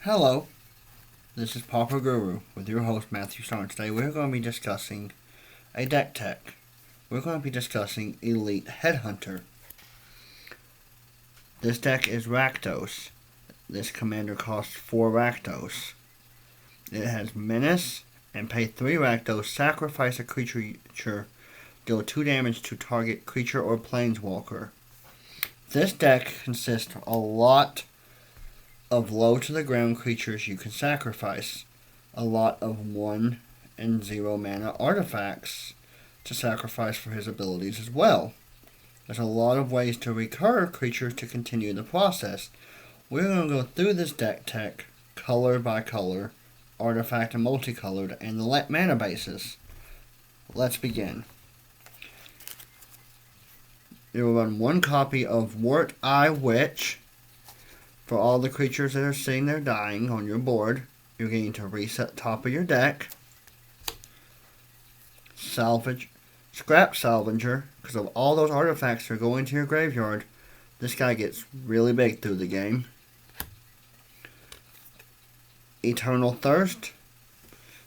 Hello, this is Papa Guru with your host Matthew Starnes. Today we're going to be discussing a deck tech. We're going to be discussing Elite Headhunter. This deck is Rakdos. This commander costs 4 Rakdos. It has Menace and pay 3 Rakdos, sacrifice a creature, deal 2 damage to target creature or planeswalker. This deck consists a lot of low to the ground creatures you can sacrifice, a lot of 1 and 0 mana artifacts to sacrifice for his abilities as well. There's a lot of ways to recur creatures to continue the process. We're going to go through this deck tech color by color, artifact and multicolored, and the mana basis. Let's begin. You will run 1 copy of Wart Eye Witch. For all the creatures that are sitting there dying on your board, you're going to reset the top of your deck. Scrap Salvager, because of all those artifacts that are going to your graveyard, this guy gets really big through the game. Eternal Thirst.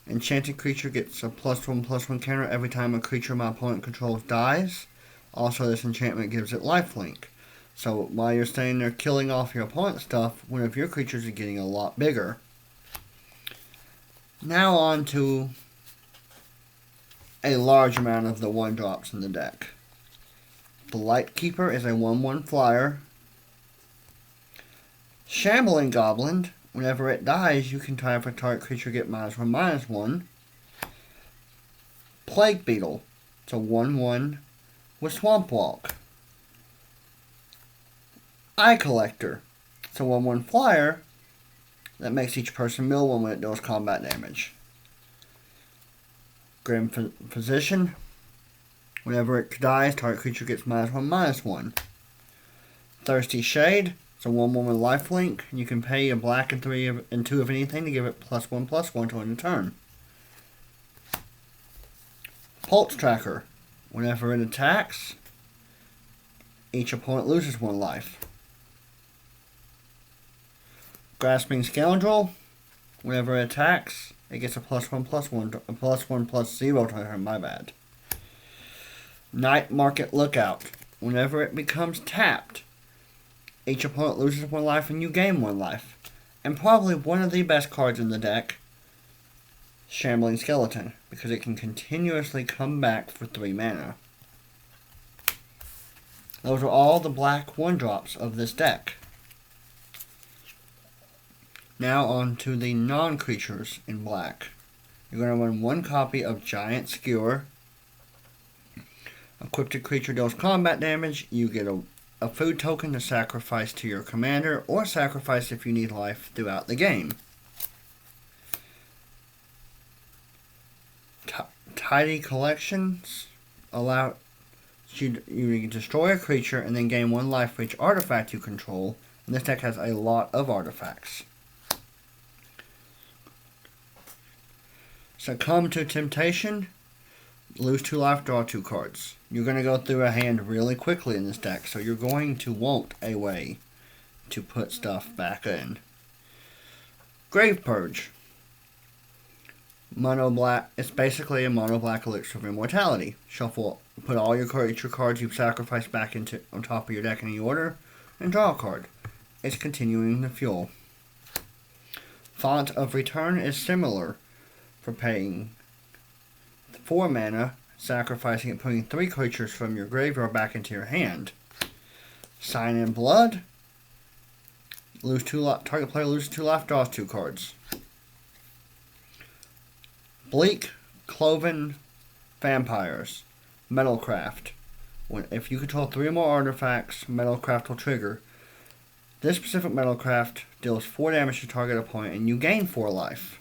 Enchanted creature gets a +1/+1 counter every time a creature my opponent controls dies. Also, this enchantment gives it lifelink. So while you're staying there killing off your opponent's stuff, one of your creatures are getting a lot bigger. Now on to a large amount of the 1-drops in the deck. The Lightkeeper is a 1/1 flyer. Shambling Goblin, whenever it dies, you can try for target creature get -1/-1. Plague Beetle, it's a 1/1 with Swamp Walk. Eye Collector, it's a 1/1 flyer that makes each person mill 1 when it deals combat damage. Grim Physician, whenever it dies, target creature gets -1/-1. Thirsty Shade, it's a 1/1 with lifelink. You can pay a black and 3 and 2 of anything to give it +1/+1 to end a turn. Pulse Tracker, whenever it attacks, each opponent loses 1 life. Grasping Scoundrel, whenever it attacks, it gets a +1/+1, a +1/+0 to turn, my bad. Night Market Lookout, whenever it becomes tapped, each opponent loses 1 life and you gain 1 life. And probably one of the best cards in the deck, Shambling Skeleton, because it can continuously come back for 3 mana. Those are all the black 1-drops of this deck. Now on to the non-creatures in black. You're going to run 1 copy of Giant Skewer. Equipped a creature deals combat damage. You get a food token to sacrifice to your commander, or sacrifice if you need life throughout the game. Tidy Collections allow you to destroy a creature and then gain 1 life for each artifact you control. And this deck has a lot of artifacts. Succumb to Temptation, lose 2 life, draw 2 cards. You're going to go through a hand really quickly in this deck, so you're going to want a way to put stuff back in. Grave Purge. Mono black. It's basically a mono black elixir of immortality. Shuffle, put all your creature cards you've sacrificed back into on top of your deck in any order, and draw a card. It's continuing the fuel. Font of Return is similar. For paying 4 mana, sacrificing and putting 3 creatures from your graveyard back into your hand. Sign in Blood. Target player loses 2 life, draws 2 cards. Bleak Cloven Vampires. Metalcraft. If you control 3 or more artifacts, Metalcraft will trigger. This specific Metalcraft deals 4 damage to target opponent and you gain 4 life.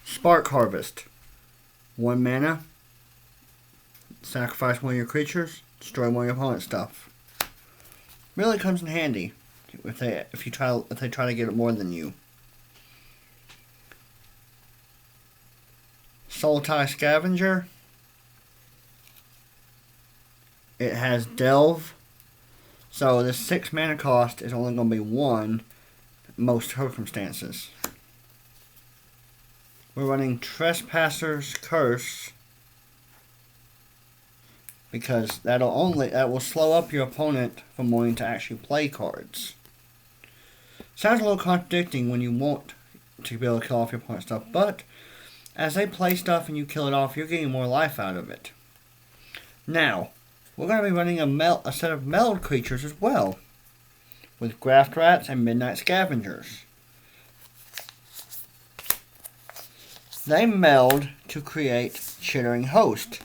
Spark Harvest. 1 mana. Sacrifice 1 of your creatures. Destroy 1 of your opponent's stuff. Really comes in handy if they try to get it more than you. Soul-Tie Scavenger. It has Delve, So this 6 mana cost is only going to be 1 in most circumstances. We're running Trespasser's Curse because that will slow up your opponent from wanting to actually play cards. Sounds a little contradicting when you want to be able to kill off your opponent's stuff, but as they play stuff and you kill it off, you're getting more life out of it. Now, we're going to be running a set of meld creatures as well, with Graft Rats and Midnight Scavengers. They meld to create Chittering Host.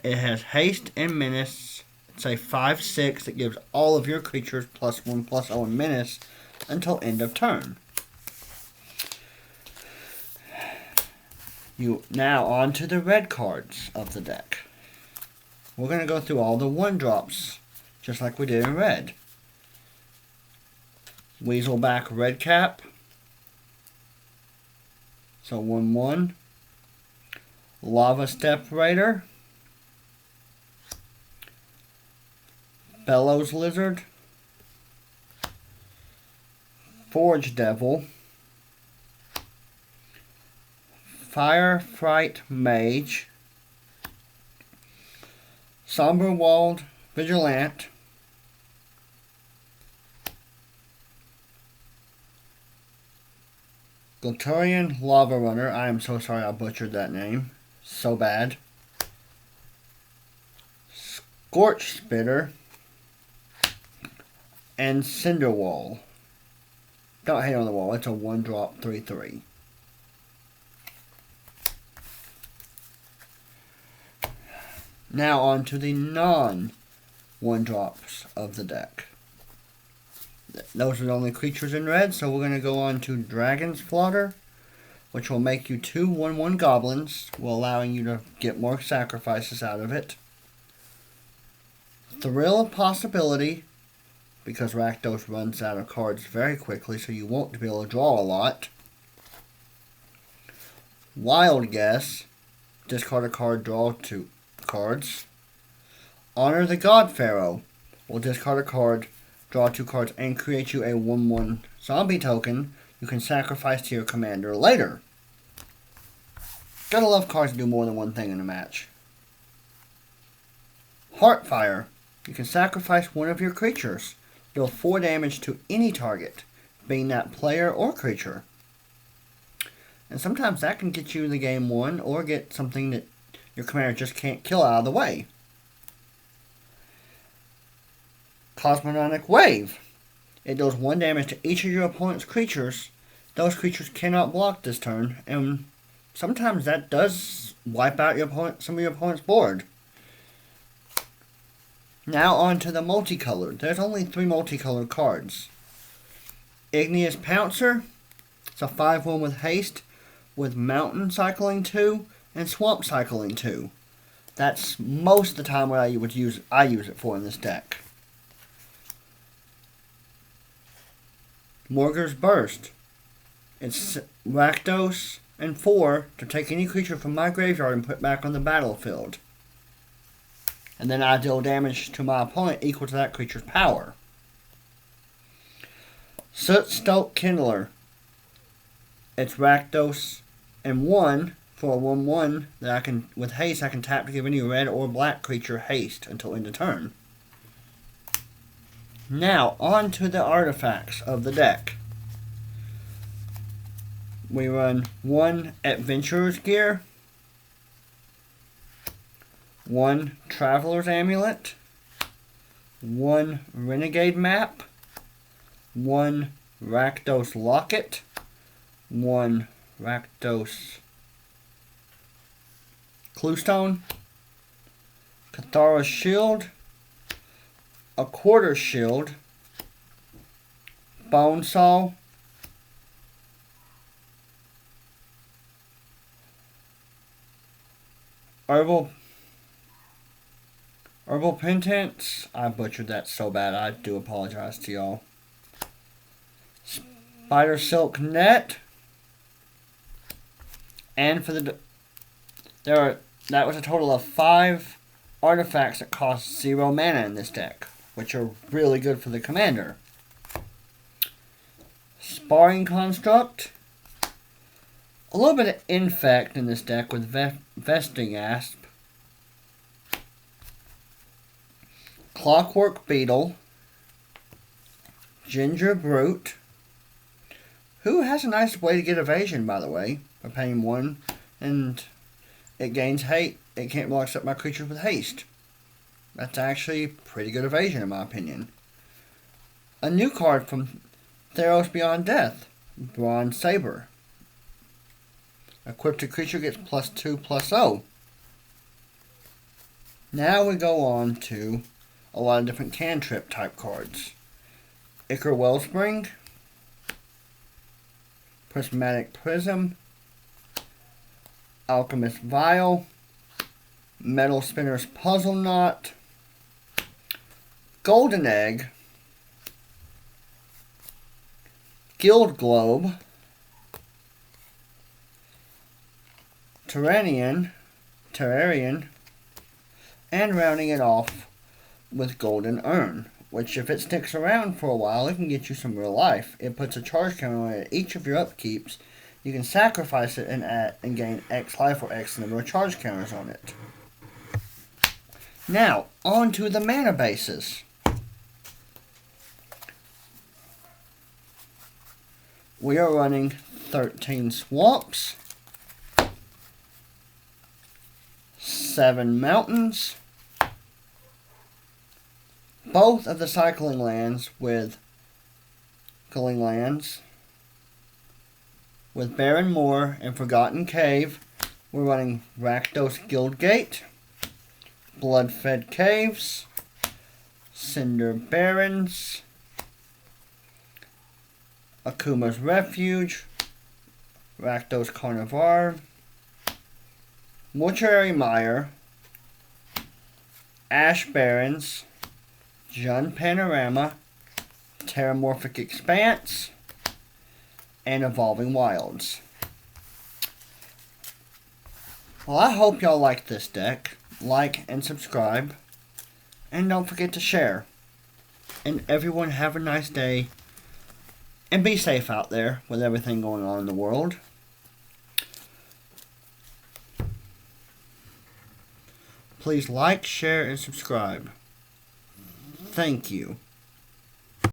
It has haste and menace. It's a 5/6 that gives all of your creatures +1/+0 and menace until end of turn. Now on to the red cards of the deck. We're going to go through all the 1-drops, just like we did in red. Weaselback Redcap. So 1/1. Lava Step Raider. Bellows Lizard. Forge Devil. Fire Fright Mage. Somberwald Vigilant. Gluturian Lava Runner. I am so sorry I butchered that name. So bad. Scorch Spitter. And Cinderwall. Don't hate on the wall. It's a 1-drop 3/3. Now on to the non-1-drops of the deck. Those are the only creatures in red, so we're going to go on to Dragon's Flutter, which will make you 2 1/1 goblins, while allowing you to get more sacrifices out of it. Thrill of Possibility, because Rakdos runs out of cards very quickly, so you won't be able to draw a lot. Wild Guess, discard a card, draw 2 cards. Honor the God Pharaoh, will discard a card, draw 2 cards, and create you a 1/1 zombie token you can sacrifice to your commander later. Gotta love cards that do more than one thing in a match. Heartfire, you can sacrifice one of your creatures. Deal 4 damage to any target, being that player or creature. And sometimes that can get you the game 1 or get something that your commander just can't kill out of the way. Cosmogonic Wave. It deals 1 damage to each of your opponent's creatures. Those creatures cannot block this turn, and sometimes that does wipe out some of your opponent's board. Now on to the multicolored. There's only 3 multicolored cards. Igneous Pouncer. It's a 5/1 with haste, with Mountain Cycling 2 and Swamp Cycling 2. That's most of the time what I use it for in this deck. Morgur's Burst. It's Rakdos and 4 to take any creature from my graveyard and put back on the battlefield. And then I deal damage to my opponent equal to that creature's power. Sootstoke Kindler. It's Rakdos and 1 for a 1/1 that I can, with haste, I can tap to give any red or black creature haste until end of turn. Now, on to the artifacts of the deck. We run 1 Adventurer's Gear, 1 Traveler's Amulet, 1 Renegade Map, 1 Rakdos Locket, 1 Rakdos Cluestone, Cathara's Shield, a Quarter Shield, Bonesaw, Herbal Penance. I butchered that so bad. I do apologize to y'all. Spider Silk Net. And for that was a total of 5 artifacts that cost 0 mana in this deck, which are really good for the commander. Sparring Construct. A little bit of Infect in this deck with Vesting Asp. Clockwork Beetle. Ginger Brute, who has a nice way to get evasion, by the way, by paying 1, and it gains hate. It can't blocks up my creatures with haste. That's actually pretty good evasion, in my opinion. A new card from Theros Beyond Death, Bronze Saber. Equipped creature gets +2/+0. Now we go on to a lot of different cantrip type cards. Ichor Wellspring, Prismatic Prism, Alchemist Vial, Metal Spinner's Puzzle Knot, Golden Egg, Guild Globe, Terrarian, and rounding it off with Golden Urn, which if it sticks around for a while, it can get you some real life. It puts a charge counter on it at each of your upkeeps. You can sacrifice it and gain X life or X number of charge counters on it. Now, on to the mana bases. We are running 13 Swamps, 7 Mountains, both of the cycling lands with Culling Lands. With Barren Moor and Forgotten Cave, we're running Rakdos Guildgate, Bloodfed Caves, Cinder Barrens, Akuma's Refuge, Rakdos Carnivar, Mortuary Mire, Ash Barrens, Jund Panorama, Terramorphic Expanse, and Evolving Wilds. Well, I hope y'all like this deck. Like and subscribe. And don't forget to share. And everyone have a nice day. And be safe out there with everything going on in the world. Please like, share, and subscribe. Thank you.